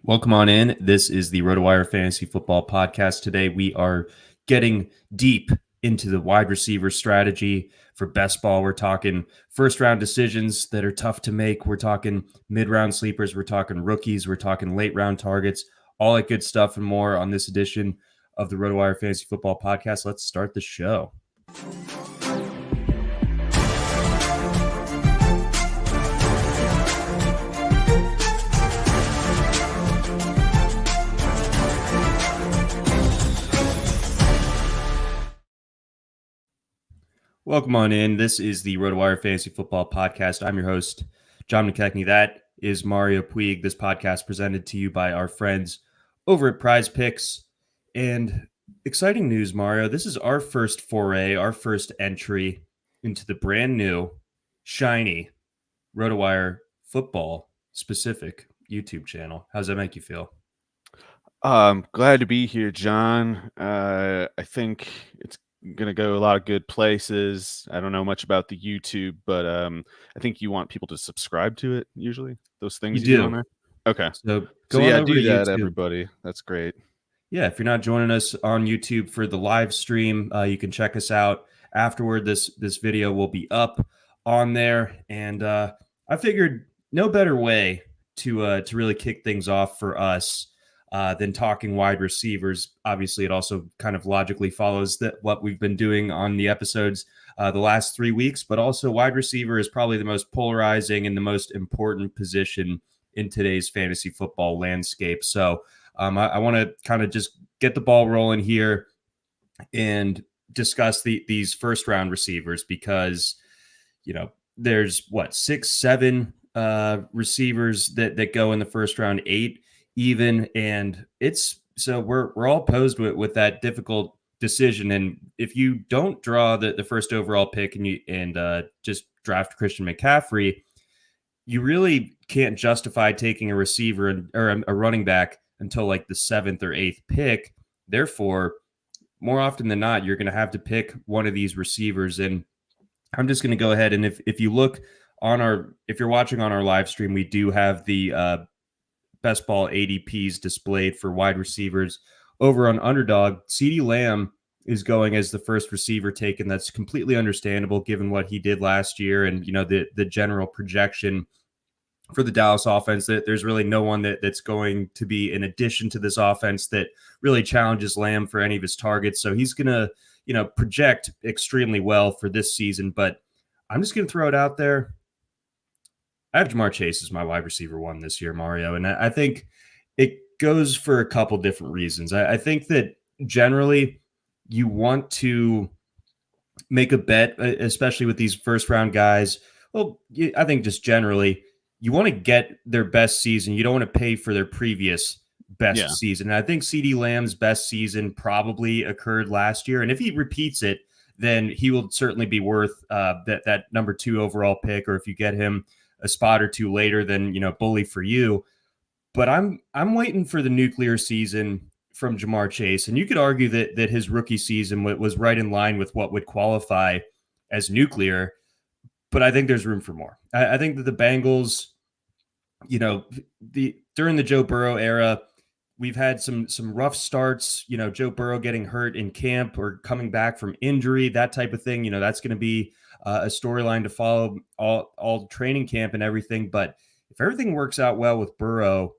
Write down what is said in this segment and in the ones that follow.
Welcome on in. This is the RotoWire Fantasy Football Podcast. Today we are getting deep into the wide receiver strategy for best ball. We're talking first round decisions that are tough to make. We're talking mid round sleepers. We're talking rookies. We're talking late round targets. All that good stuff and more on this edition of the RotoWire Fantasy Football Podcast. Let's start the show. Welcome on in. This is the RotoWire Fantasy Football Podcast. I'm your host, John McKechnie. That is Mario Puig. This podcast presented to you by our friends over at Prize Picks. And exciting news, Mario. This is our first foray, our first entry into the brand new, shiny RotoWire Football specific YouTube channel. How does that make you feel? Glad to be here, John. I think it's going to go a lot of good places. I don't know much about the YouTube, but I think you want people to subscribe to it usually. Those things you do on there. Okay. So yeah, do that, YouTube. Everybody. That's great. Yeah, if you're not joining us on YouTube for the live stream, you can check us out afterward. This video will be up on there, and I figured no better way to really kick things off for us than talking wide receivers. Obviously, it also kind of logically follows that what we've been doing on the episodes the last 3 weeks, but also wide receiver is probably the most polarizing and the most important position in today's fantasy football landscape. So I want to kind of just get the ball rolling here and discuss these first round receivers because, there's 6, 7 receivers that go in the first round, 8 even. And we're all posed with that difficult decision. And if you don't draw the first overall pick and just draft Christian McCaffrey, you really can't justify taking a receiver or a running back until like the 7th or 8th pick. Therefore, more often than not, you're going to have to pick one of these receivers. And I'm just going to go ahead. And if you look if you're watching on our live stream, we do have the best ball ADPs displayed for wide receivers over on Underdog. CeeDee Lamb is going as the first receiver taken. That's completely understandable given what he did last year and, the general projection for the Dallas offense, that there's really no one that's going to be in addition to this offense that really challenges Lamb for any of his targets. So he's going to, project extremely well for this season. But I'm just going to throw it out there. I have Ja'Marr Chase as my wide receiver 1 this year, Mario. And I think it goes for a couple different reasons. I think that generally you want to make a bet, especially with these first round guys. Well, I think just generally you want to get their best season. You don't want to pay for their previous best season. And I think CeeDee Lamb's best season probably occurred last year. And if he repeats it, then he will certainly be worth that number 2 overall pick. Or if you get him a spot or 2 later, then, bully for you. But I'm waiting for the nuclear season from Ja'Marr Chase. And you could argue that his rookie season was right in line with what would qualify as nuclear. But I think there's room for more. I think that the Bengals, during the Joe Burrow era, we've had some rough starts, Joe Burrow getting hurt in camp or coming back from injury, that type of thing. That's going to be a storyline to follow all training camp and everything. But if everything works out well with Burrow,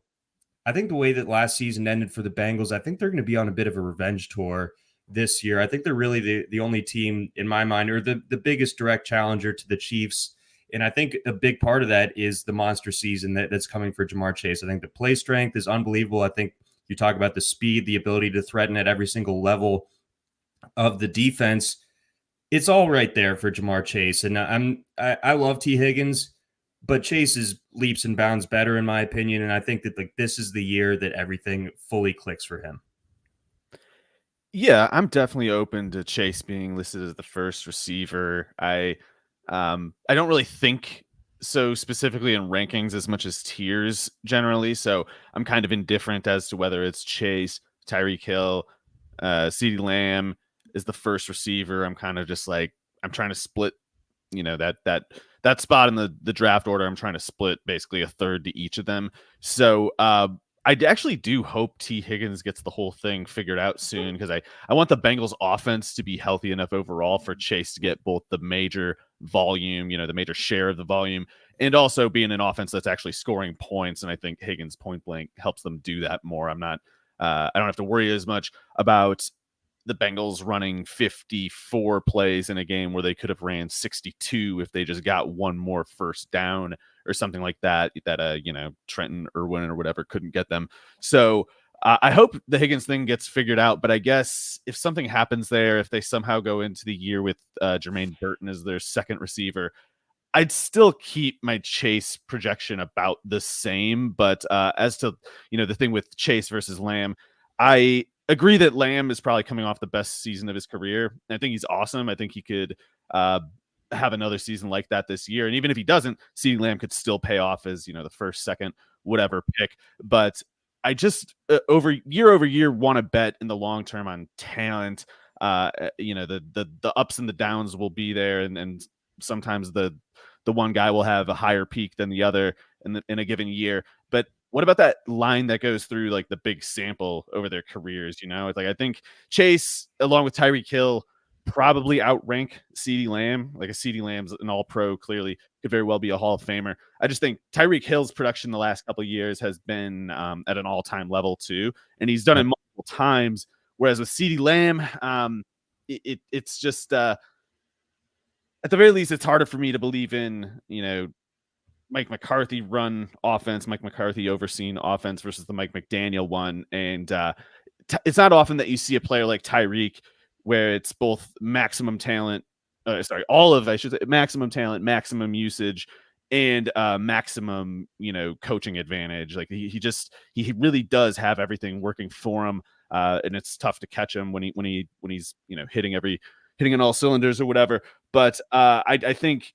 I think the way that last season ended for the Bengals, I think they're going to be on a bit of a revenge tour this year. I think they're really the only team in my mind, or the biggest direct challenger to the Chiefs. And I think a big part of that is the monster season that's coming for Ja'Marr Chase. I think the play strength is unbelievable. I think you talk about the speed, the ability to threaten at every single level of the defense. It's all right there for Ja'Marr Chase. And I love T. Higgins, but Chase is leaps and bounds better in my opinion. And I think that this is the year that everything fully clicks for him. Yeah, I'm definitely open to Chase being listed as the first receiver. I don't really think so specifically in rankings as much as tiers generally. So I'm kind of indifferent as to whether it's Chase, Tyreek Hill, CeeDee Lamb is the first receiver. I'm kind of just like, I'm trying to split, that spot in the draft order. I'm trying to split basically a third to each of them. So I actually do hope T. Higgins gets the whole thing figured out soon, because I want the Bengals offense to be healthy enough overall for Chase to get both the major volume, the major share of the volume, and also being an offense that's actually scoring points. And I think Higgins point blank helps them do that more. I don't have to worry as much about the Bengals running 54 plays in a game where they could have ran 62 if they just got one more first down or something like that, Trenton Irwin or whatever couldn't get them. So I hope the Higgins thing gets figured out, but I guess if something happens there, if they somehow go into the year with Jermaine Burton as their second receiver, I'd still keep my Chase projection about the same. But as to, the thing with Chase versus Lamb, I agree that Lamb is probably coming off the best season of his career. I think he's awesome. I think he could have another season like that this year. And even if he doesn't, CeeDee Lamb could still pay off as, the first, second, whatever pick. But I just over year want to bet in the long term on talent. The ups and the downs will be there, and sometimes the one guy will have a higher peak than the other in a given year. But what about that line that goes through like the big sample over their careers? It's like, I think Chase, along with Tyreek Hill, probably outrank CeeDee Lamb. Like, a CeeDee Lamb's an all-pro, clearly could very well be a Hall of Famer. I just think Tyreek Hill's production the last couple of years has been at an all-time level too, and he's done it multiple times. Whereas with CeeDee Lamb, it's just at the very least, it's harder for me to believe in, Mike McCarthy run offense, Mike McCarthy overseen offense versus the Mike McDaniel one. And it's not often that you see a player like Tyreek where it's both maximum talent, maximum talent, maximum usage, and maximum, coaching advantage. Like, he really does have everything working for him. And it's tough to catch him when he's, hitting on all cylinders or whatever. But I think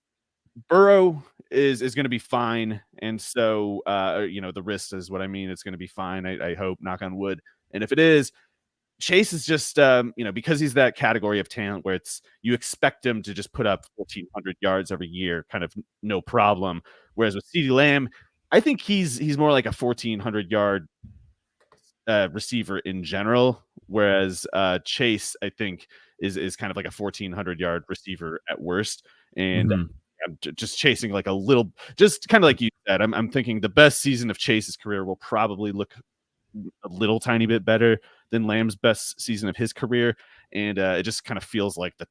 Burrow is going to be fine. And so, the wrist is what I mean. It's going to be fine. I hope, knock on wood. And if it is, Chase is just, because he's that category of talent where you expect him to just put up 1,400 yards every year, kind of no problem. Whereas with CeeDee Lamb, I think he's more like a 1,400 yard receiver in general. Whereas Chase, I think, is kind of like a 1,400 yard receiver at worst. And I'm just chasing like a little, just kind of like you said, I'm thinking the best season of Chase's career will probably look a little tiny bit better than Lamb's best season of his career. And it just kind of feels like the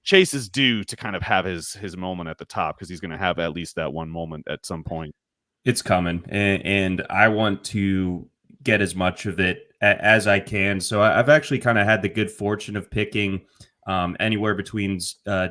Chase is due to kind of have his moment at the top, because he's going to have at least that one moment at some point. It's coming, and I want to get as much of it as I can. So I've actually kind of had the good fortune of picking anywhere between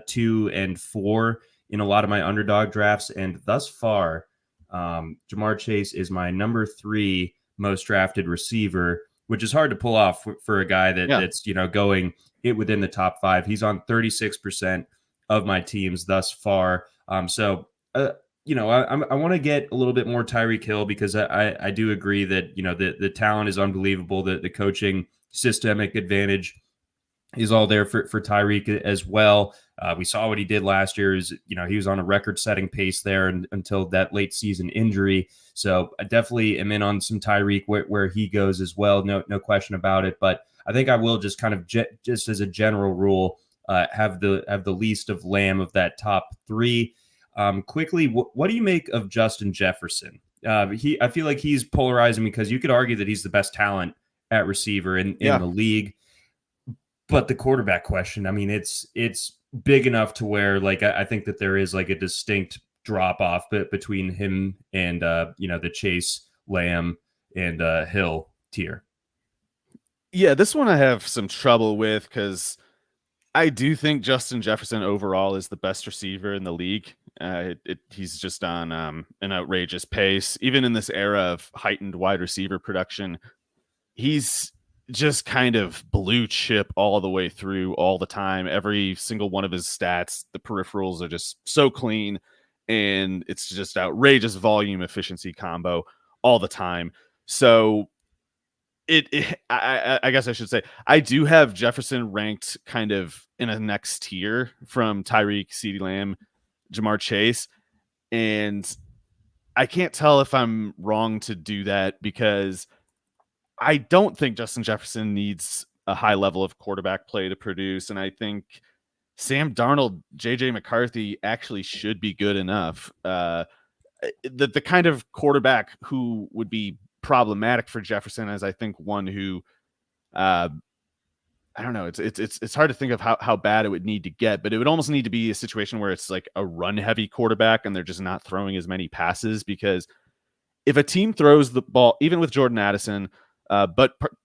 2 and 4 in a lot of my underdog drafts. And thus far, Ja'Marr Chase is my number 3 most drafted receiver, which is hard to pull off for a guy that's going it within the top 5. He's on 36% of my teams thus far. I want to get a little bit more Tyreek Hill, because I do agree that the talent is unbelievable. The coaching systemic advantage is all there for Tyreek as well. We saw what he did last year. He was on a record-setting pace there until that late season injury. So I definitely am in on some Tyreek where he goes as well. No question about it. But I think I will just kind of just as a general rule have the least of Lamb of that top 3. Quickly, what do you make of Justin Jefferson? I feel like he's polarizing, because you could argue that he's the best talent at receiver in the league. But the quarterback question, I mean, it's big enough to where, like, I think that there is like a distinct drop off between him and the Chase, Lamb, and Hill tier. Yeah, this one I have some trouble with, because I do think Justin Jefferson overall is the best receiver in the league. He's just on an outrageous pace. Even in this era of heightened wide receiver production, he's just kind of blue chip all the way through, all the time. Every single one of his stats, the peripherals are just so clean, and it's just outrageous volume efficiency combo all the time. So I guess I should say, I do have Jefferson ranked kind of in a next tier from Tyreek, CeeDee Lamb, Ja'Marr Chase. And I can't tell if I'm wrong to do that because I don't think Justin Jefferson needs a high level of quarterback play to produce. And I think Sam Darnold, JJ McCarthy actually should be good enough. The kind of quarterback who would be problematic for Jefferson as I think one who uh, I don't know. It's hard to think of how bad it would need to get, but it would almost need to be a situation where it's like a run heavy quarterback and they're just not throwing as many passes. Because if a team throws the ball, even with Jordan Addison,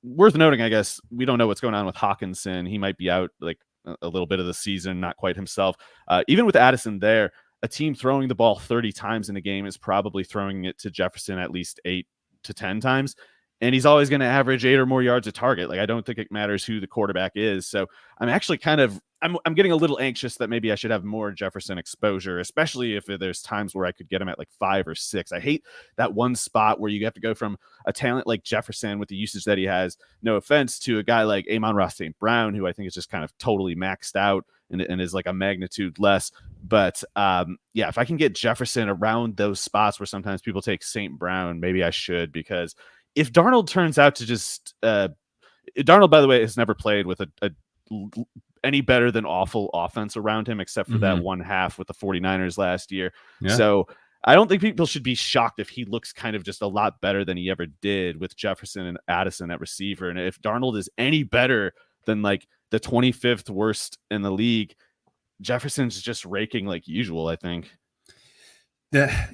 worth noting, I guess we don't know what's going on with Hawkinson. He might be out like a little bit of the season, not quite himself. Even with Addison there, a team throwing the ball 30 times in a game is probably throwing it to Jefferson at least 8 to 10 times. And he's always going to average 8 or more yards a target. Like, I don't think it matters who the quarterback is. So I'm actually I'm getting a little anxious that maybe I should have more Jefferson exposure, especially if there's times where I could get him at like 5 or 6. I hate that one spot where you have to go from a talent like Jefferson with the usage that he has, no offense, to a guy like Amon-Ra St. Brown, who I think is just kind of totally maxed out and is like a magnitude less. But yeah, if I can get Jefferson around those spots where sometimes people take St. Brown, maybe I should, because if Darnold turns out to just Darnold, by the way, has never played with a any better than awful offense around him, except for that one half with the 49ers last year. Yeah. So I don't think people should be shocked if he looks kind of just a lot better than he ever did with Jefferson and Addison at receiver. And if Darnold is any better than like the 25th worst in the league, Jefferson's just raking like usual, I think.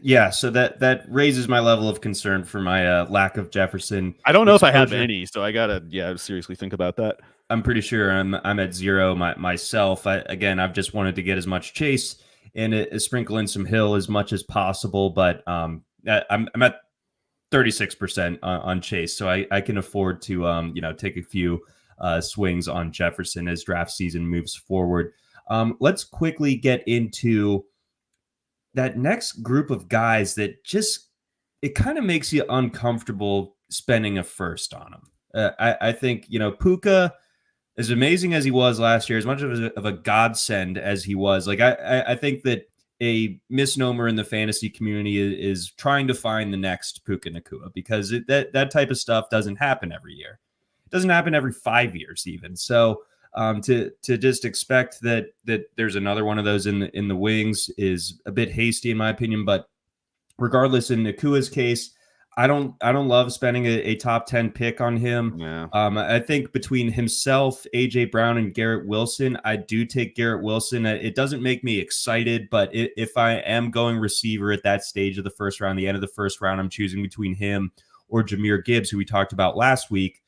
Yeah, so that raises my level of concern for my lack of Jefferson. I don't know if I have any, so I gotta seriously think about that. I'm pretty sure I'm at 0 myself. I've just wanted to get as much Chase and sprinkle in some Hill as much as possible, but I'm at 36% on Chase, so I can afford to take a few swings on Jefferson as draft season moves forward. Let's quickly get into that next group of guys that just, it kind of makes you uncomfortable spending a first on them. I think, Puka, as amazing as he was last year, as much of a godsend as he was, like I think that a misnomer in the fantasy community is trying to find the next Puka Nacua, because that type of stuff doesn't happen every year. It doesn't happen every 5 years even. So to just expect that there's another one of those in the wings is a bit hasty in my opinion. But regardless, in Nacua's case, I don't love spending a top 10 pick on him. Yeah. I think between himself, AJ Brown, and Garrett Wilson, I do take Garrett Wilson. It doesn't make me excited, but if I am going receiver at that stage of the first round, the end of the first round, I'm choosing between him or Jahmyr Gibbs, who we talked about last week.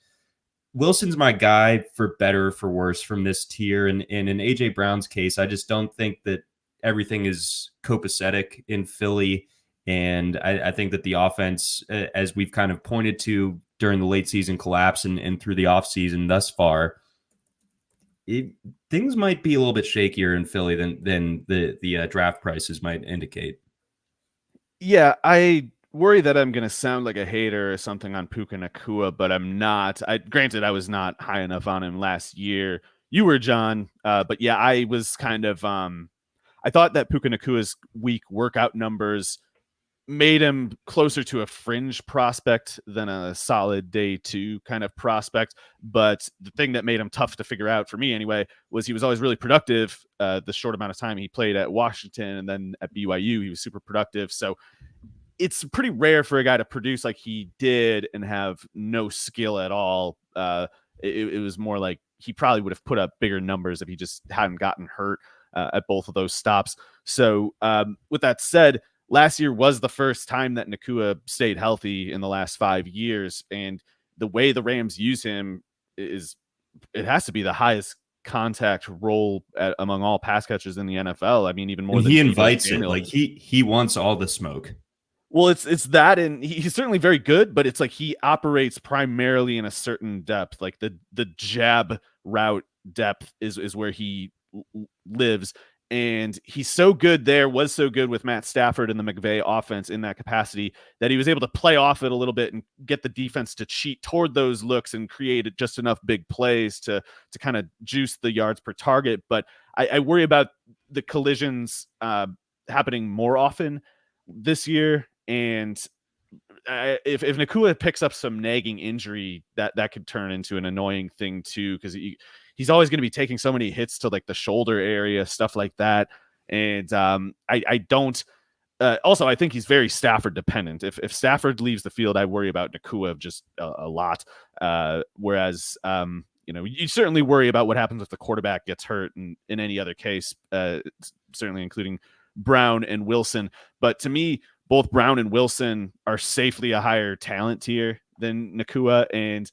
Wilson's my guy for better or for worse from this tier. And in AJ Brown's case, I just don't think that everything is copacetic in Philly. And I think that the offense, as we've kind of pointed to during the late season collapse and through the offseason thus far, things might be a little bit shakier in Philly than the draft prices might indicate. Yeah, I worry that I'm going to sound like a hater or something on Puka Nacua, but I'm not. Granted, I was not high enough on him last year. You were, John. But yeah, I was kind of I thought that Puka Nacua's weak workout numbers made him closer to a fringe prospect than a solid day 2 kind of prospect. But the thing that made him tough to figure out for me anyway was he was always really productive the short amount of time he played at Washington, and then at BYU he was super productive. So it's pretty rare for a guy to produce like he did and have no skill at all. It was more like he probably would have put up bigger numbers if he just hadn't gotten hurt at both of those stops. So with that said, last year was the first time that Nacua stayed healthy in the last 5 years. And the way the Rams use him it has to be the highest contact role among all pass catchers in the NFL. I mean, even more than he invites it. Like he wants all the smoke. Well, it's that, and he's certainly very good, but it's like he operates primarily in a certain depth. Like the jab route depth is where he lives. And he's so good there, was so good with Matt Stafford and the McVay offense in that capacity, that he was able to play off it a little bit and get the defense to cheat toward those looks and create just enough big plays to kind of juice the yards per target. But I worry about the collisions happening more often this year. And if Nacua picks up some nagging injury, that could turn into an annoying thing too, because he's always going to be taking so many hits to like the shoulder area, stuff like that. And I don't. Also, I think he's very Stafford dependent. If Stafford leaves the field, I worry about Nacua just a lot. Whereas, you certainly worry about what happens if the quarterback gets hurt, and in any other case, certainly including Brown and Wilson. But to me, both Brown and Wilson are safely a higher talent tier than Nacua. And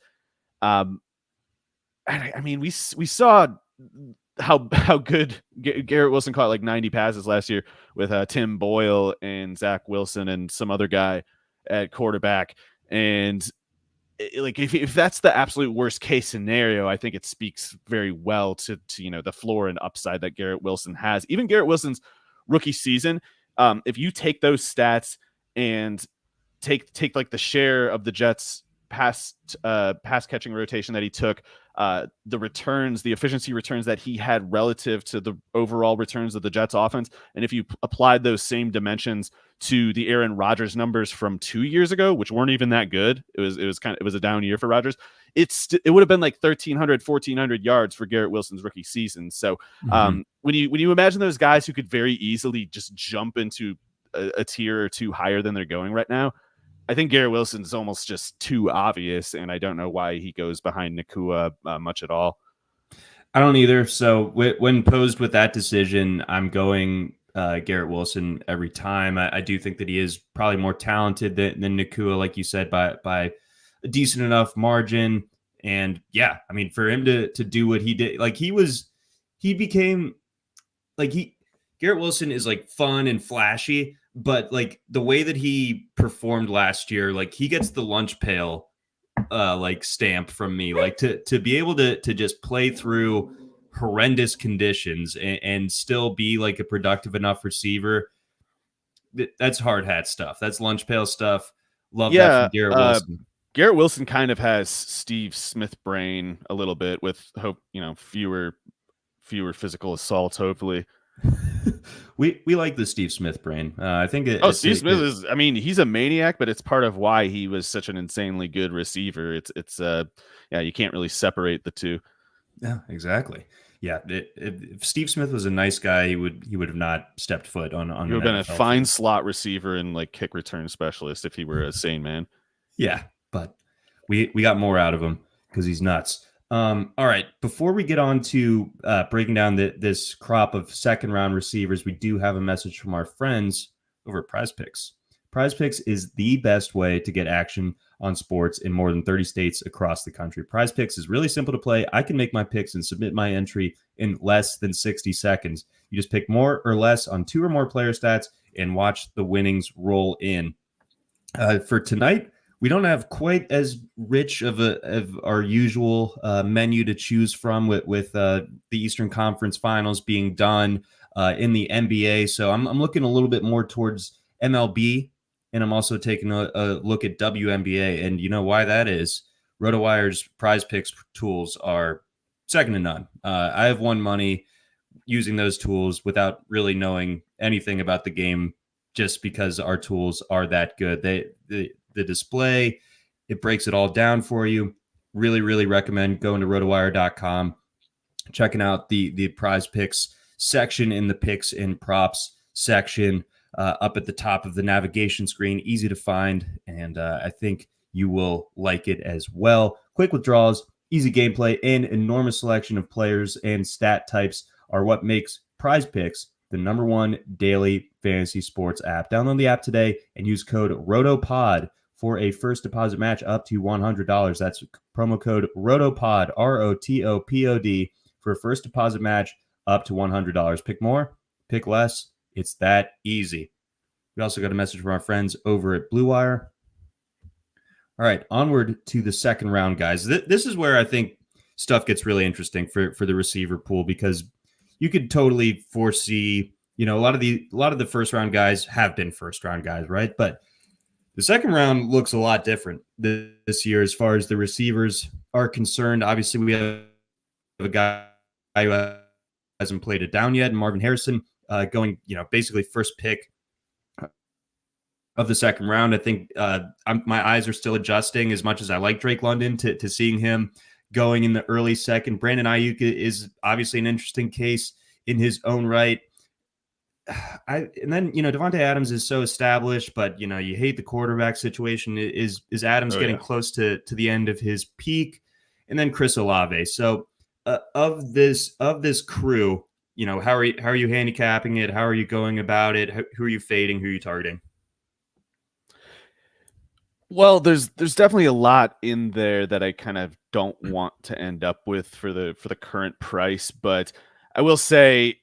I mean, we saw how good Garrett Wilson caught like 90 passes last year with Tim Boyle and Zach Wilson and some other guy at quarterback. And like if that's the absolute worst case scenario, I think it speaks very well to the floor and upside that Garrett Wilson has. Even Garrett Wilson's rookie season, if you take those stats and take like the share of the Jets pass catching rotation that he took, the efficiency returns that he had relative to the overall returns of the Jets offense, and if you applied those same dimensions to the Aaron Rodgers numbers from 2 years ago, which weren't even that good, it was a down year for Rodgers, it would have been like 1,400 yards for Garrett Wilson's rookie season. So when you imagine those guys who could very easily just jump into a tier or two higher than they're going right now, I think Garrett Wilson's almost just too obvious, and I don't know why he goes behind Nacua much at all. I don't either. So when posed with that decision, I'm going Garrett Wilson every time. I do think that he is probably more talented than Nacua, like you said, by a decent enough margin. And yeah, I mean, for him to do what he did, like Garrett Wilson is like fun and flashy, but like the way that he performed last year, like he gets the lunch pail like stamp from me, like to be able to just play through horrendous conditions and still be like a productive enough receiver. That's hard hat stuff. That's lunch pail stuff. Love that from Garrett Wilson. Garrett Wilson kind of has Steve Smith brain a little bit, with hope, fewer physical assaults, hopefully. we like the Steve Smith brain. I think Steve Smith is, I mean, he's a maniac, but it's part of why he was such an insanely good receiver. It's you can't really separate the two. Yeah, exactly. Yeah, if Steve Smith was a nice guy, he would have not stepped foot on. He would have been a fine slot receiver and like kick return specialist if he were a sane man. Yeah, but we got more out of him because he's nuts. All right, before we get on to breaking down this crop of second round receivers, we do have a message from our friends over at Prize Picks. Prize Picks is the best way to get action on sports in more than 30 states across the country. Prize Picks is really simple to play. I can make my picks and submit my entry in less than 60 seconds. You just pick more or less on 2 or more player stats and watch the winnings roll in. For tonight, we don't have quite as rich of our usual menu to choose from with the Eastern Conference Finals being done in the NBA. So I'm looking a little bit more towards MLB, and I'm also taking a look at WNBA. And you know why that is? RotoWire's Prize Picks tools are second to none. I have won money using those tools without really knowing anything about the game, just because our tools are that good. The display, it breaks it all down for you. Really, really recommend going to rotowire.com, checking out the Prize Picks section in the picks and props section up at the top of the navigation screen. Easy to find, and I think you will like it as well. Quick withdrawals, easy gameplay, and enormous selection of players and stat types are what makes Prize Picks the #1 daily fantasy sports app. Download the app today and use code ROTOPOD for a first deposit match up to $100. That's promo code ROTOPOD, ROTOPOD, for a first deposit match up to $100. Pick more, pick less. It's that easy. We also got a message from our friends over at Blue Wire. All right, onward to the second round, guys. This is where I think stuff gets really interesting for the receiver pool, because you could totally foresee, a lot of the first round guys have been first round guys, right? But the second round looks a lot different this year as far as the receivers are concerned. Obviously, we have a guy who hasn't played it down yet, Marvin Harrison, going, basically first pick of the second round. I think my eyes are still adjusting as much as I like Drake London to seeing him going in the early second. Brandon Ayuk is obviously an interesting case in his own right. And then Devontae Adams is so established, but you hate the quarterback situation. Is Adams getting close to the end of his peak? And then Chris Olave. So of this crew, how are you handicapping it? How are you going about it? Who are you fading? Who are you targeting? Well, there's definitely a lot in there that I kind of don't want to end up with for the current price, but I will say,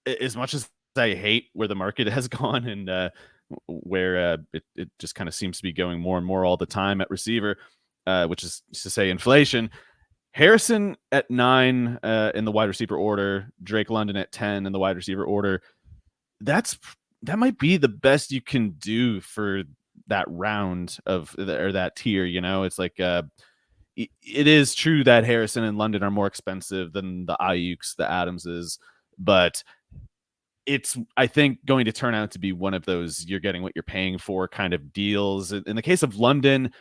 as much as I hate where the market has gone and where it just kind of seems to be going more and more all the time at receiver, which is to say inflation. Harrison at 9 in the wide receiver order, Drake London at 10 in the wide receiver order. That might be the best you can do for that round or that tier. It's like it is true that Harrison and London are more expensive than the Ayuks, the Adamses, but it's, I think, going to turn out to be one of those you're getting what you're paying for kind of deals. In the case of London,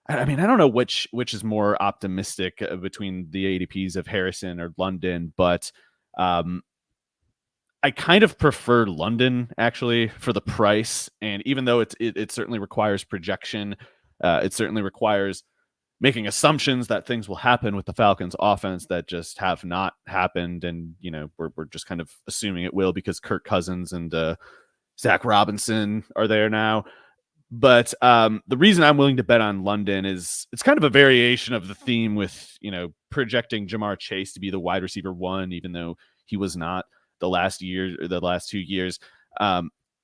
I mean, I don't know which is more optimistic between the ADPs of Harrison or London, but I kind of prefer London actually for the price. And even though it certainly requires projection, it certainly requires making assumptions that things will happen with the Falcons offense that just have not happened. And, we're just kind of assuming it will because Kirk Cousins and Zach Robinson are there now. But the reason I'm willing to bet on London is it's kind of a variation of the theme with, projecting Jamar Chase to be the wide receiver 1, even though he was not the last 2 years.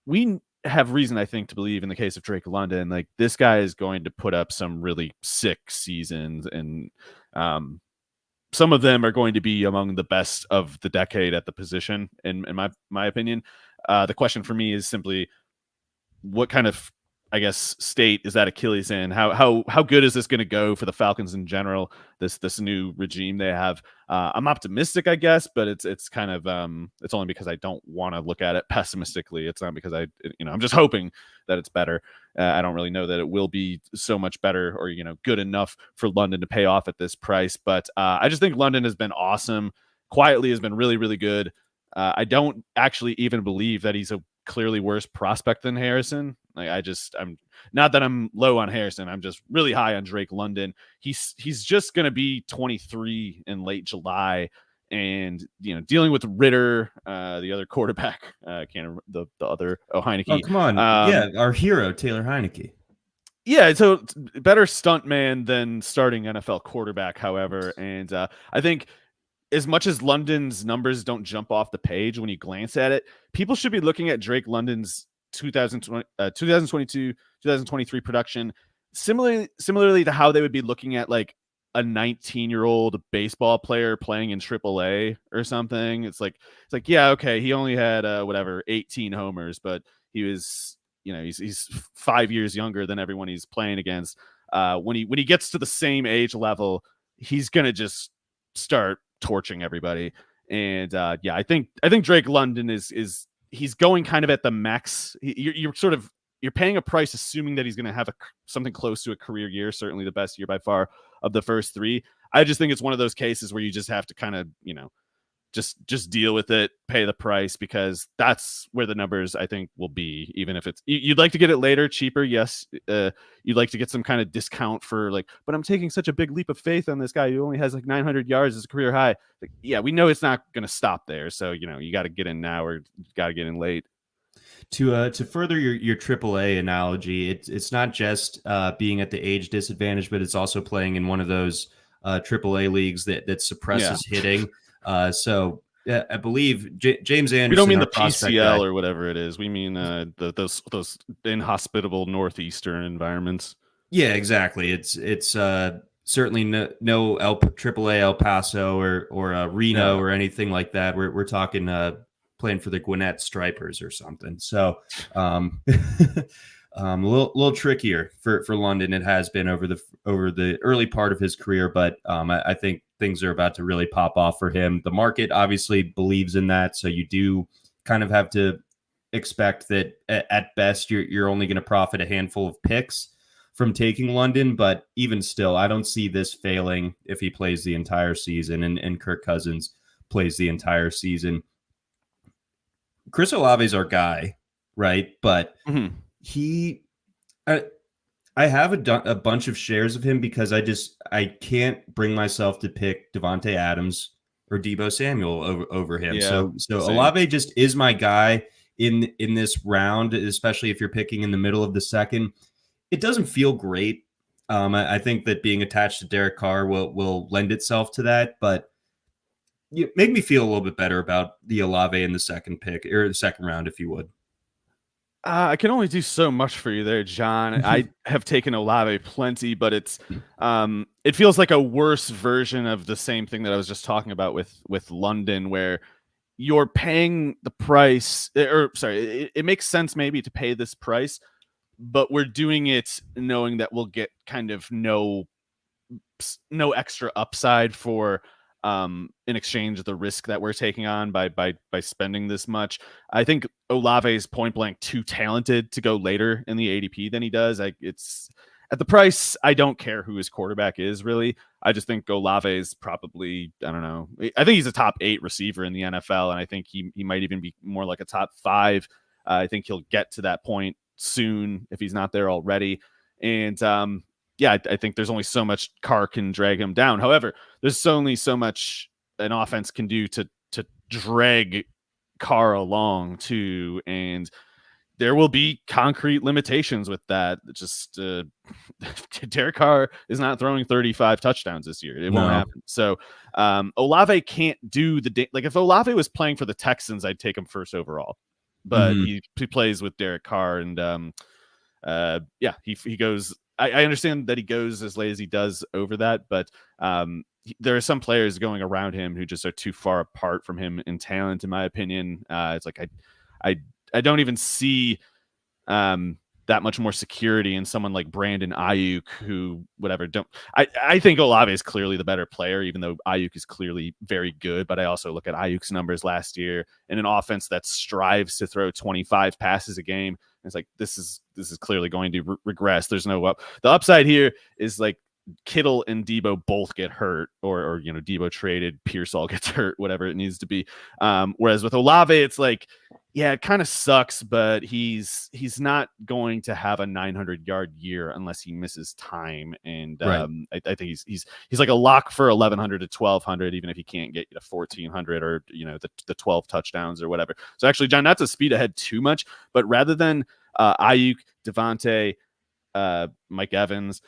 We have reason, I think, to believe in the case of Drake London, like this guy is going to put up some really sick seasons, and some of them are going to be among the best of the decade at the position, in my opinion. The question for me is simply, what kind of, I guess, state is that Achilles in? How good is this going to go for the Falcons in general? This new regime they have. I'm optimistic, I guess, but it's kind of it's only because I don't want to look at it pessimistically. It's not because I'm just hoping that it's better. I don't really know that it will be so much better or good enough for London to pay off at this price. But I just think London has been awesome. Quietly has been really, really good. I don't actually even believe that he's a clearly worse prospect than Harrison. I'm not that I'm low on Harrison. I'm just really high on Drake London. He's just going to be 23 in late July, and dealing with Ritter, the other quarterback, can't remember the other Heineke. Oh, come on, our hero Taylor Heineke. Yeah, so better stunt man than starting NFL quarterback. However, and I think, as much as London's numbers don't jump off the page when you glance at it, people should be looking at Drake London's 2022, 2023 production similarly to how they would be looking at like a 19-year-old baseball player playing in AAA or something. It's like, yeah, okay, he only had 18 homers, but he was, he's 5 years younger than everyone he's playing against. When he gets to the same age level, he's gonna just start torching everybody. And I think Drake London is he's going kind of at the max. You're paying a price assuming that he's going to have something close to a career year, certainly the best year by far of the first 3. I just think it's one of those cases where you just have to kind of just deal with it, pay the price, because that's where the numbers, I think, will be. Even if you'd like to get it later, cheaper, yes. You'd like to get some kind of discount for but I'm taking such a big leap of faith on this guy who only has 900 yards as a career high. Yeah, we know it's not going to stop there. So, you got to get in now or you got to get in late. To further your AAA analogy, it's not just being at the age disadvantage, but it's also playing in one of those AAA leagues that suppresses hitting. So I believe James Anderson. We don't mean the PCL or whatever it is. We mean those inhospitable northeastern environments. Yeah, exactly. It's certainly no AAA El Paso or Reno or anything like that. We're talking playing for the Gwinnett Stripers or something. So a little trickier for London. It has been over the early part of his career, but I think things are about to really pop off for him. The market obviously believes in that, so you do kind of have to expect that at best you're only going to profit a handful of picks from taking London, but even still, I don't see this failing if he plays the entire season and Kirk Cousins plays the entire season. Chris Olave is our guy, right? But he, I have a bunch of shares of him because I can't bring myself to pick Devontae Adams or Deebo Samuel over him. Yeah, So same. Olave just is my guy in this round, especially if you're picking in the middle of the second. It doesn't feel great. I think that being attached to Derek Carr will lend itself to that, but you make me feel a little bit better about the Olave in the second pick or the second round, if you would. I can only do so much for you there, John. I have taken Olave plenty, but it feels like a worse version of the same thing that I was just talking about with London, where you're paying the price, or sorry, it makes sense maybe to pay this price, but we're doing it knowing that we'll get kind of no extra upside for in exchange of the risk that we're taking on by spending this much. I think Olave is point blank too talented to go later in the ADP than he does. It's at the price. I don't care who his quarterback is, really. I just think Olave is probably, I don't know. I think he's a top 8 receiver in the NFL, and I think he might even be more like a top 5. I think he'll get to that point soon if he's not there already. And yeah, I think there's only so much Carr can drag him down. However, there's only so much an offense can do to drag Carr along too, and there will be concrete limitations with that. Just Derek Carr is not throwing 35 touchdowns this year. It won't happen. So Olave can't do like if Olave was playing for the Texans, I'd take him first overall. But he plays with Derek Carr, and yeah, he goes. I understand that he goes as late as he does over that, but there are some players going around him who just are too far apart from him in talent, in my opinion. It's like I don't even see that much more security in someone like Brandon Ayuk, who whatever. I think Olave is clearly the better player, even though Ayuk is clearly very good. But I also look at Ayuk's numbers last year in an offense that strives to throw 25 passes a game. It's like this is clearly going to regress. There's no up. The upside here is like Kittle and Deebo both get hurt, or Deebo traded, Pearsall gets hurt, whatever it needs to be. Whereas with Olave, it's like, yeah, it kind of sucks, but he's not going to have a 900-yard year unless he misses time. And Right. I think he's like a lock for 1,100 to 1,200, even if he can't get you to 1,400 or the 12 touchdowns or whatever. So actually, John, not to speed ahead too much, but rather than Ayuk, Devontae, Mike Evans,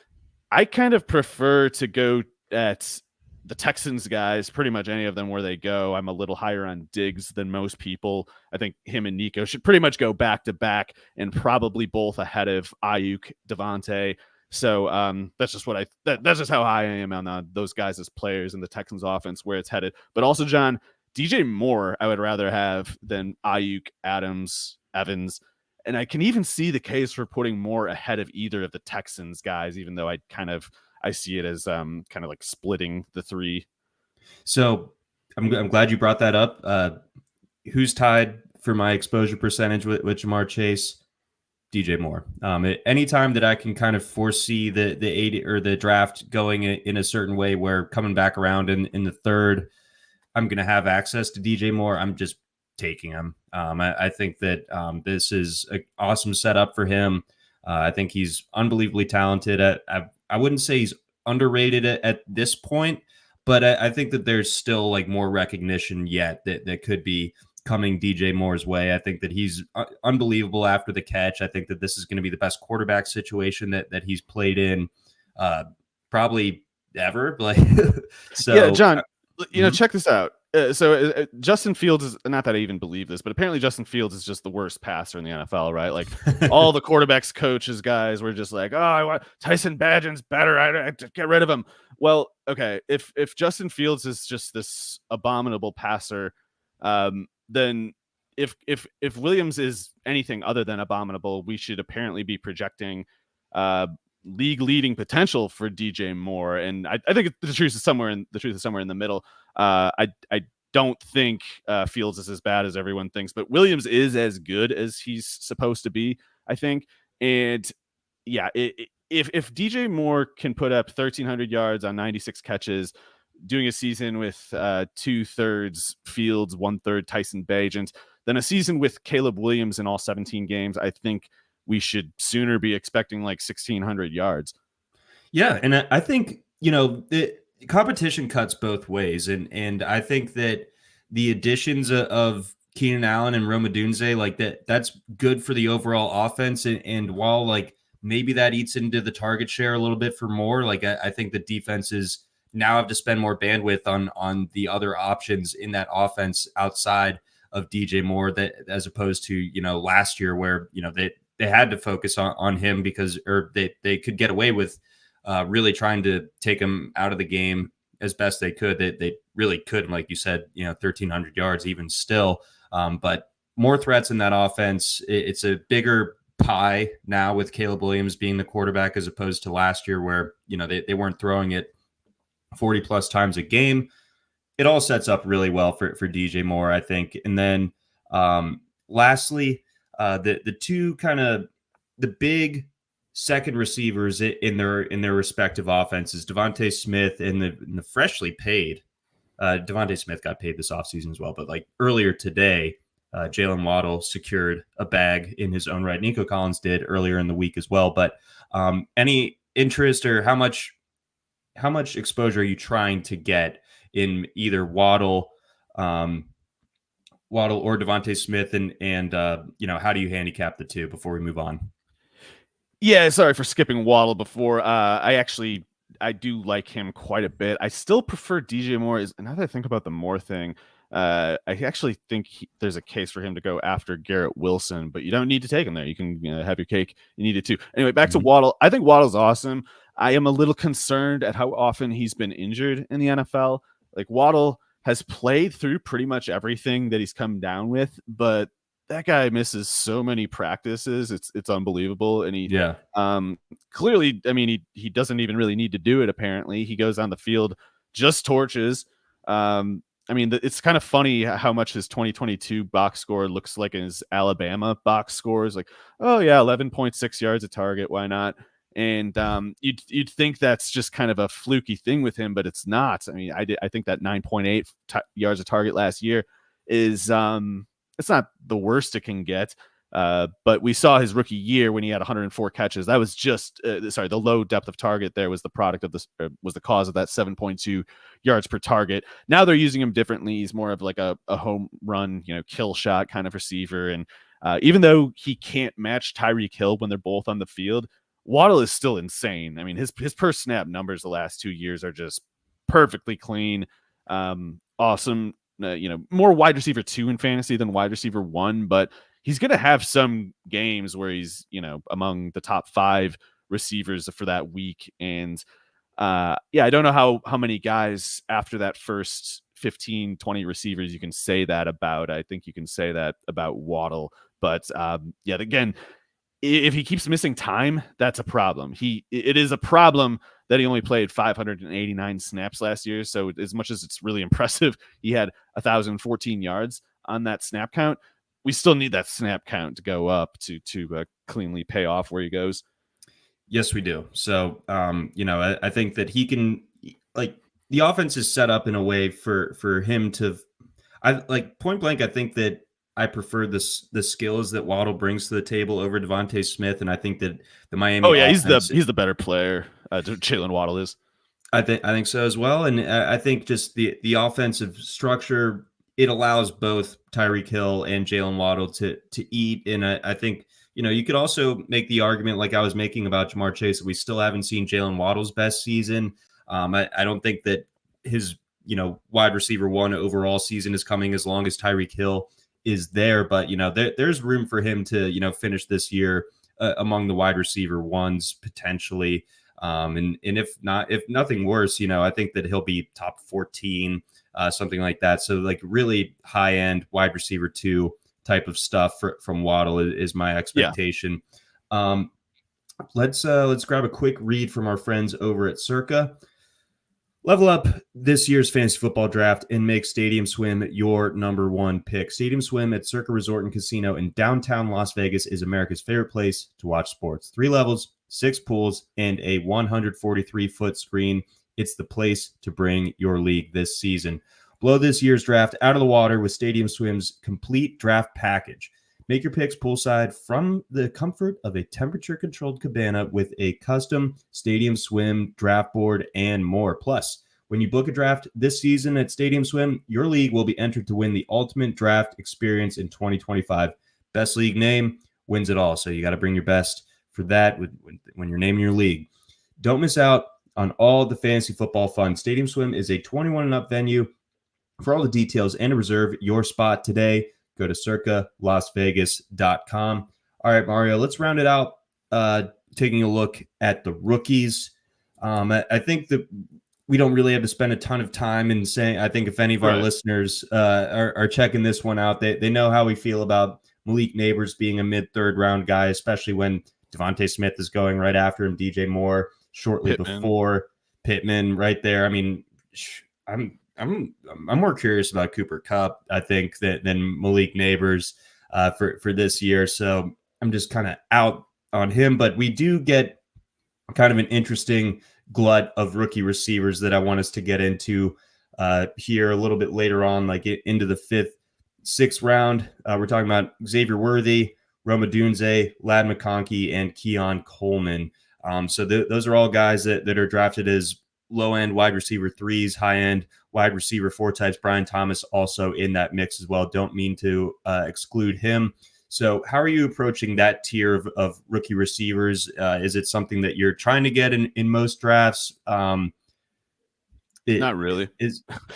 I kind of prefer to go at the Texans guys, pretty much any of them where they go. I'm a little higher on Diggs than most people. I think him and Nico should pretty much go back to back and probably both ahead of Ayuk, Devontae. So that's just that's just how I am on those guys as players in the Texans offense, where it's headed. But also, John, DJ Moore, I would rather have than Ayuk, Adams, Evans. And I can even see the case for putting Moore ahead of either of the Texans guys, even though I see it as kind of like splitting the three. So I'm glad you brought that up. Who's tied for my exposure percentage with Ja'Marr Chase? DJ Moore. Anytime that I can kind of foresee the 80 or the draft going in a certain way, where coming back around in the third, I'm going to have access to DJ Moore, I'm just taking him. I think that this is an awesome setup for him. I think he's unbelievably talented. I wouldn't say he's underrated at this point, but I think that there's still like more recognition yet that could be coming DJ Moore's way. I think that he's unbelievable after the catch. I think that this is going to be the best quarterback situation that he's played in probably ever. Like, so yeah, John, check this out. So Justin Fields is, not that I even believe this, but apparently Justin Fields is just the worst passer in the NFL, right? Like all the quarterbacks, coaches, guys were just like, oh, I want Tyson Badgen's better. I get rid of him. Well, okay, if Justin Fields is just this abominable passer, then if Williams is anything other than abominable, we should apparently be projecting league leading potential for DJ Moore. And I think the truth is somewhere in the middle. I don't think Fields is as bad as everyone thinks, but Williams is as good as he's supposed to be, I think. And yeah, if DJ Moore can put up 1,300 yards on 96 catches, doing a season with 2/3 Fields, 1/3 Tyson Bagent, then a season with Caleb Williams in all 17 games, I think we should sooner be expecting like 1,600 yards. Yeah, and I think the competition cuts both ways, and I think that the additions of Keenan Allen and Rome Odunze, like that's good for the overall offense, and while like maybe that eats into the target share a little bit for Moore, like I think the defenses now have to spend more bandwidth on the other options in that offense outside of DJ Moore, that as opposed to last year where they had to focus on him because they could get away with really trying to take him out of the game as best they could. They really could, like you said, 1,300 yards even still. But more threats in that offense. It's a bigger pie now with Caleb Williams being the quarterback as opposed to last year where they weren't throwing it 40 plus times a game. It all sets up really well for DJ Moore, I think. And then lastly, the two kind of the big second receivers in their respective offenses, Devontae Smith and the freshly paid. Devontae Smith got paid this offseason as well, but like earlier today, Jalen Waddle secured a bag in his own right. Nico Collins did earlier in the week as well. But any interest or how much exposure are you trying to get in either Waddle or Devontae Smith, and how do you handicap the two before we move on? Yeah, sorry for skipping Waddle before. I do like him quite a bit. I still prefer DJ Moore. Now that I think about the Moore thing, I actually think there's a case for him to go after Garrett Wilson, but you don't need to take him there. You can have your cake. You need it too. Anyway, back to Waddle. I think Waddle's awesome. I am a little concerned at how often he's been injured in the NFL. Like Waddle has played through pretty much everything that he's come down with, but that guy misses so many practices. It's unbelievable. And he clearly, I mean, he doesn't even really need to do it. Apparently he goes on the field, just torches. I mean, it's kind of funny how much his 2022 box score looks like his Alabama box scores. Like, oh yeah, 11.6 yards a target. Why not? And you'd think that's just kind of a fluky thing with him, but it's not. I mean, I think that 9.8 yards a target last year is it's not the worst it can get. But we saw his rookie year when he had 104 catches. That was just the low depth of target there was the product of this, was the cause of that 7.2 yards per target. Now they're using him differently. He's more of like a home run, kill shot kind of receiver. And even though he can't match Tyreek Hill when they're both on the field, Waddle is still insane. I mean, his per snap numbers the last 2 years are just perfectly clean. Awesome. More wide receiver 2 in fantasy than wide receiver 1, but he's going to have some games where he's, among the top 5 receivers for that week. And I don't know how many guys after that first 15, 20 receivers you can say that about. I think you can say that about Waddle. But again, if he keeps missing time, that's a problem. It is a problem that he only played 589 snaps last year. So as much as it's really impressive, he had 1,014 yards on that snap count. We still need that snap count to go up to cleanly pay off where he goes. Yes, we do. So, I think that he can, like, the offense is set up in a way for him to, I like point blank. I think that I prefer the skills that Waddle brings to the table over Devontae Smith, and I think that the Miami. Oh yeah, he's the better player. Jalen Waddle is. I think so as well, and I think just the offensive structure, it allows both Tyreek Hill and Jalen Waddle to eat. And I think you could also make the argument, like I was making about Jamar Chase, that we still haven't seen Jalen Waddle's best season. I don't think that his wide receiver 1 overall season is coming as long as Tyreek Hill is there, but there's room for him to finish this year among the wide receiver 1s potentially, and if nothing worse, I think that he'll be top 14, something like that. So like really high end wide receiver 2 type of stuff from Waddle is my expectation. Let's grab a quick read from our friends over at Circa. Level up this year's fantasy football draft and make Stadium Swim your number one pick. Stadium Swim at Circa Resort and Casino in downtown Las Vegas is America's favorite place to watch sports. 3 levels, 6 pools, and a 143-foot screen. It's the place to bring your league this season. Blow this year's draft out of the water with Stadium Swim's complete draft package. Make your picks poolside from the comfort of a temperature-controlled cabana with a custom Stadium Swim draft board and more. Plus, when you book a draft this season at Stadium Swim, your league will be entered to win the ultimate draft experience in 2025. Best league name wins it all. So you got to bring your best for that when you're naming your league. Don't miss out on all the fantasy football fun. Stadium Swim is a 21 and up venue. For all the details and to reserve your spot today, go to circalasvegas.com. All right, Mario, let's round it out taking a look at the rookies. I think that we don't really have to spend a ton of time in saying, I think if any of our listeners are checking this one out, they know how we feel about Malik Nabers being a mid-third round guy, especially when Devontae Smith is going right after him, DJ Moore shortly before Pittman right there. I mean, I'm more curious about Cooper Kupp, I think, than Malik Nabers for this year. So I'm just kind of out on him. But we do get kind of an interesting glut of rookie receivers that I want us to get into here a little bit later on, like into the 5th, 6th round. We're talking about Xavier Worthy, Rome Odunze, Ladd McConkey, and Keon Coleman. So those are all guys that are drafted as low-end wide receiver 3s, high-end wide receiver 4 types. Brian Thomas also in that mix as well. Don't mean to exclude him. So how are you approaching that tier of rookie receivers? Is it something that you're trying to get in most drafts? Not really.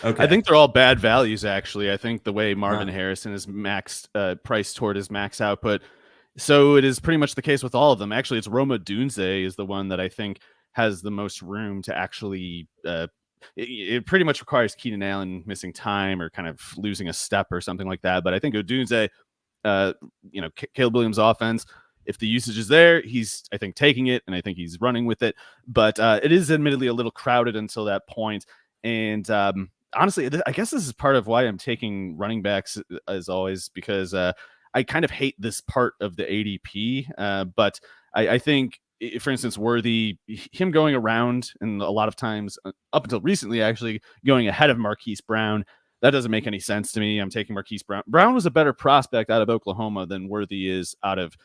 Okay. I think they're all bad values, actually. I think the way Marvin Harrison is maxed, priced toward his max output. So it is pretty much the case with all of them. Actually, it's Rome Odunze is the one that I think has the most room to actually it pretty much requires Keenan Allen missing time or kind of losing a step or something like that. But I think Odunze, Caleb Williams' offense, if the usage is there, he's, I think, taking it, and I think he's running with it. But it is admittedly a little crowded until that point. And honestly, I guess this is part of why I'm taking running backs as always, because I kind of hate this part of the ADP. But I think, for instance, Worthy, him going around, and a lot of times up until recently, actually going ahead of Marquise Brown, that doesn't make any sense to me. I'm taking Marquise Brown. Brown was a better prospect out of Oklahoma than Worthy is out of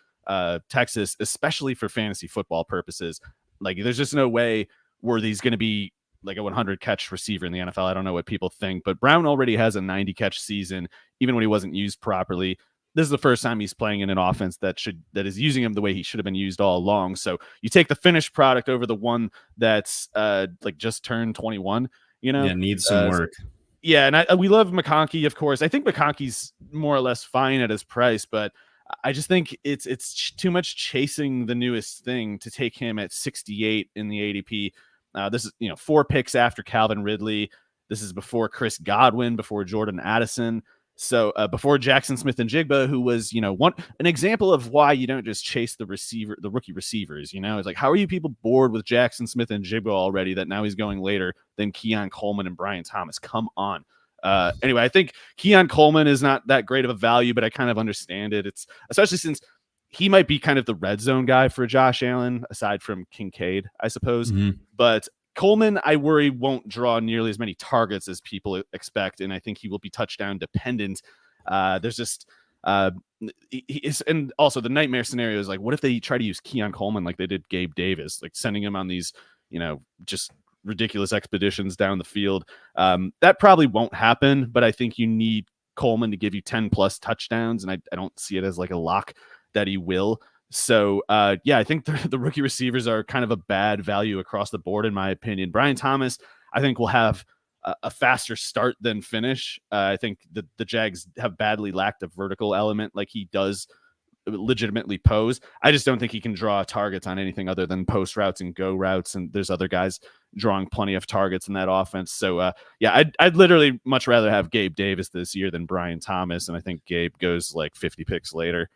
Texas, especially for fantasy football purposes. Like, there's just no way Worthy's going to be like a 100 catch receiver in the NFL. I don't know what people think, but Brown already has a 90 catch season, even when he wasn't used properly. This is the first time he's playing in an offense that is using him the way he should have been used all along. So you take the finished product over the one that's like just turned 21, needs some work. Yeah. And we love McConkey, of course. I think McConkey's more or less fine at his price, but I just think it's too much chasing the newest thing to take him at 68 in the ADP. This is, 4 picks after Calvin Ridley. This is before Chris Godwin, before Jordan Addison. So before Jackson Smith-Njigba, who was, an example of why you don't just chase the rookie receivers. It's like, how are you people bored with Jackson Smith-Njigba already that now he's going later than Keon Coleman and Brian Thomas? Come on. Anyway, I think Keon Coleman is not that great of a value, but I kind of understand it. It's especially since he might be kind of the red zone guy for Josh Allen, aside from Kincaid, I suppose. Mm-hmm. But Coleman, I worry, won't draw nearly as many targets as people expect, and I think he will be touchdown dependent. There's just and also the nightmare scenario is like, what if they try to use Keon Coleman like they did Gabe Davis, like sending him on these, just ridiculous expeditions down the field? That probably won't happen, but I think you need Coleman to give you 10 plus touchdowns, and I don't see it as like a lock that he will. So, I think the rookie receivers are kind of a bad value across the board, in my opinion. Brian Thomas, I think, will have a faster start than finish. I think the Jags have badly lacked a vertical element like he does legitimately pose. I just don't think he can draw targets on anything other than post routes and go routes, and there's other guys drawing plenty of targets in that offense. So, I'd literally much rather have Gabe Davis this year than Brian Thomas, and I think Gabe goes like 50 picks later.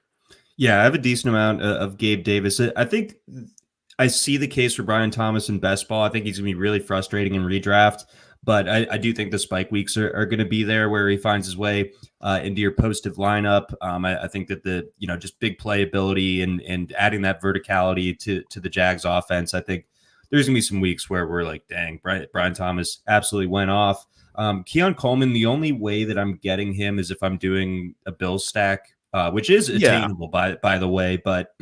Yeah, I have a decent amount of Gabe Davis. I think I see the case for Brian Thomas in best ball. I think he's going to be really frustrating in redraft, but I do think the spike weeks are going to be there where he finds his way into your posted lineup. I think that the just big playability and adding that verticality to the Jags offense. I think there's going to be some weeks where we're like, dang, Brian Thomas absolutely went off. Keon Coleman, the only way that I'm getting him is if I'm doing a bill stack, which is attainable by the way, but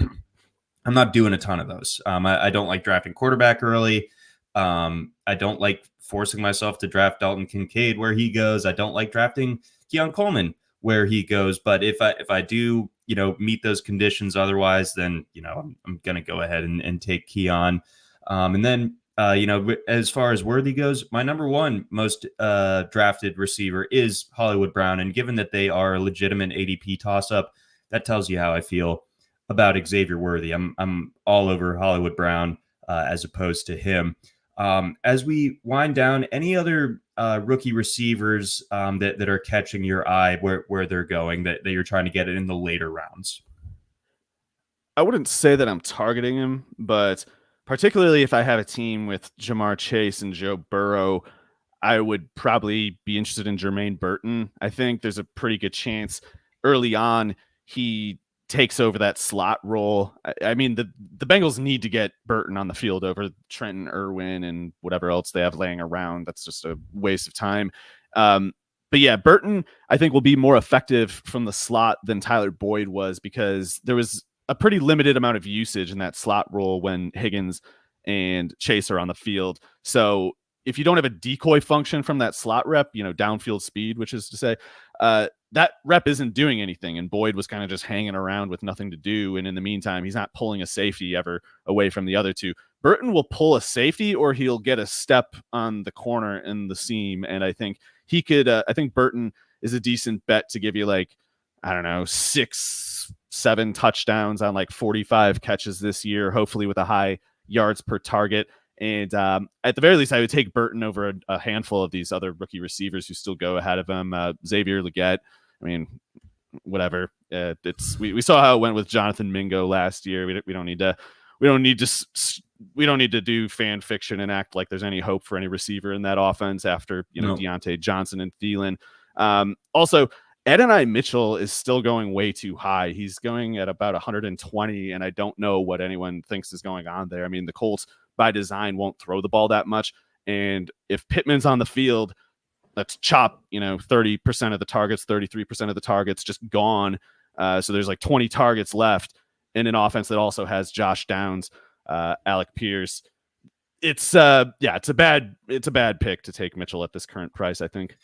I'm not doing a ton of those. I don't like drafting quarterback early. I don't like forcing myself to draft Dalton Kincaid where he goes. I don't like drafting Keon Coleman where he goes. But if I do, meet those conditions otherwise, then, I'm going to go ahead and take Keon. And then, as far as Worthy goes, my number one most drafted receiver is Hollywood Brown. And given that they are a legitimate ADP toss-up, that tells you how I feel about Xavier Worthy. I'm all over Hollywood Brown as opposed to him. As we wind down, any other rookie receivers that are catching your eye where they're going that you're trying to get it in the later rounds? I wouldn't say that I'm targeting him, but particularly if I have a team with Jamar Chase and Joe Burrow, I would probably be interested in Jermaine Burton. I think there's a pretty good chance early on he takes over that slot role. I mean, the Bengals need to get Burton on the field over Trenton Irwin and whatever else they have laying around. That's just a waste of time. But yeah, Burton, I think, will be more effective from the slot than Tyler Boyd was because there was a pretty limited amount of usage in that slot role when Higgins and Chase are on the field. So if you don't have a decoy function from that slot rep, downfield speed, which is to say, that rep isn't doing anything. And Boyd was kind of just hanging around with nothing to do. And in the meantime, he's not pulling a safety ever away from the other two. Burton will pull a safety or he'll get a step on the corner in the seam. And I think he could, I think Burton is a decent bet to give you 6-7 touchdowns on 45 catches this year, hopefully with a high yards per target. And at the very least, I would take Burton over a handful of these other rookie receivers who still go ahead of him. Xavier Legette, I mean, whatever. We saw how it went with Jonathan Mingo last year. We don't need to do fan fiction and act like there's any hope for any receiver in that offense after Deontay Johnson and Thielen. Also, Adonai Mitchell is still going way too high. He's going at about 120, and I don't know what anyone thinks is going on there. I mean, the Colts by design won't throw the ball that much, and if Pittman's on the field, let's chop 30% of the targets, 33% of the targets just gone. So there's 20 targets left in an offense that also has Josh Downs, Alec Pierce. It's a bad pick to take Mitchell at this current price, I think.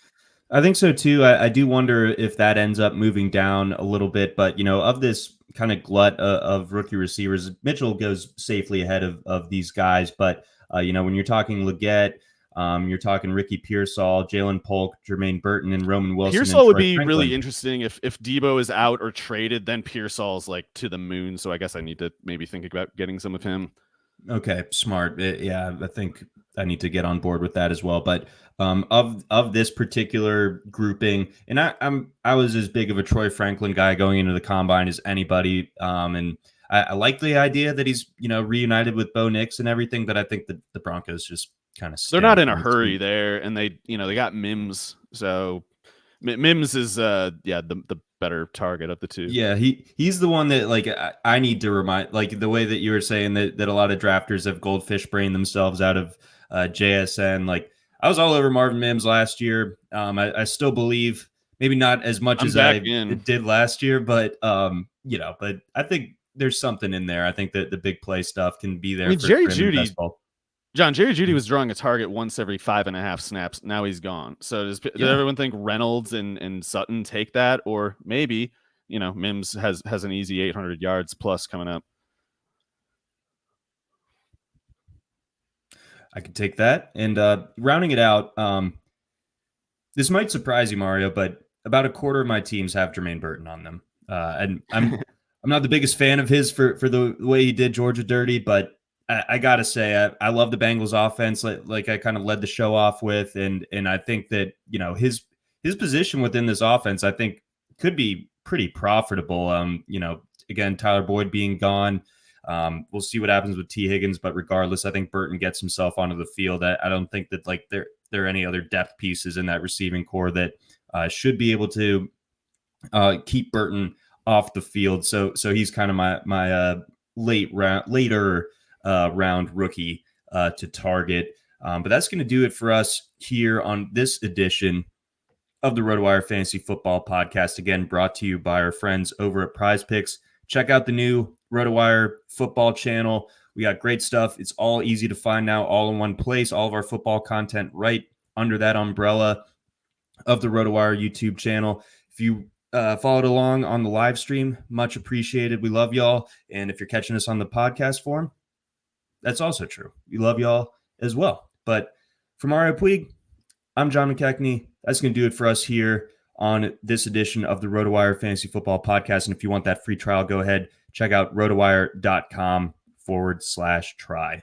I think so too. I do wonder if that ends up moving down a little bit, but of this kind of glut of rookie receivers, Mitchell goes safely ahead of these guys. But when you're talking Legette, you're talking Ricky Pearsall, Jalen Polk, Jermaine Burton, and Roman Wilson. Pearsall would be really interesting if Debo is out or traded. Then Pearsall's to the moon. So I guess I need to maybe think about getting some of him. Okay, smart. Yeah, I think I need to get on board with that as well. But of this particular grouping, and I was as big of a Troy Franklin guy going into the combine as anybody. And I like the idea that he's reunited with Bo Nix and everything, but I think that the Broncos just kind of they're not in a hurry there, and they got Mims, so Mims is the better target of the two. Yeah, he's the one that I need to remind, the way that you were saying that a lot of drafters have goldfish brained themselves out of JSN. I was all over Marvin Mims last year. I still believe, maybe not as much as I did last year, but but I think there's something in there. I think that the big play stuff can be there. I mean, Jerry Jeudy was drawing a target once every 5.5 snaps. Now he's gone. So does everyone think Reynolds and Sutton take that? Or maybe, Mims has an easy 800 yards plus coming up. I could take that. And rounding it out, this might surprise you, Mario, but about a quarter of my teams have Jermaine Burton on them. And I'm not the biggest fan of his for the way he did Georgia dirty, but I gotta say, I love the Bengals offense, like I kind of led the show off with, and I think that his position within this offense, I think, could be pretty profitable. Again, Tyler Boyd being gone, We'll see what happens with T. Higgins, but regardless, I think Burton gets himself onto the field. I don't think that like there are any other depth pieces in that receiving core that should be able to keep Burton off the field. So he's kind of my later round rookie to target. But that's going to do it for us here on this edition of the RotoWire Fantasy Football Podcast. Again, brought to you by our friends over at Prize Picks. Check out the new RotoWire football channel. We got great stuff. It's all easy to find now, all in one place. All of our football content right under that umbrella of the RotoWire YouTube channel. If you followed along on the live stream, much appreciated. We love y'all. And if you're catching us on the podcast form, that's also true. We love y'all as well. But for Mario Puig, I'm John McKechnie. That's going to do it for us here on this edition of the RotoWire Fantasy Football Podcast. And if you want that free trial, go ahead, check out rotowire.com/try.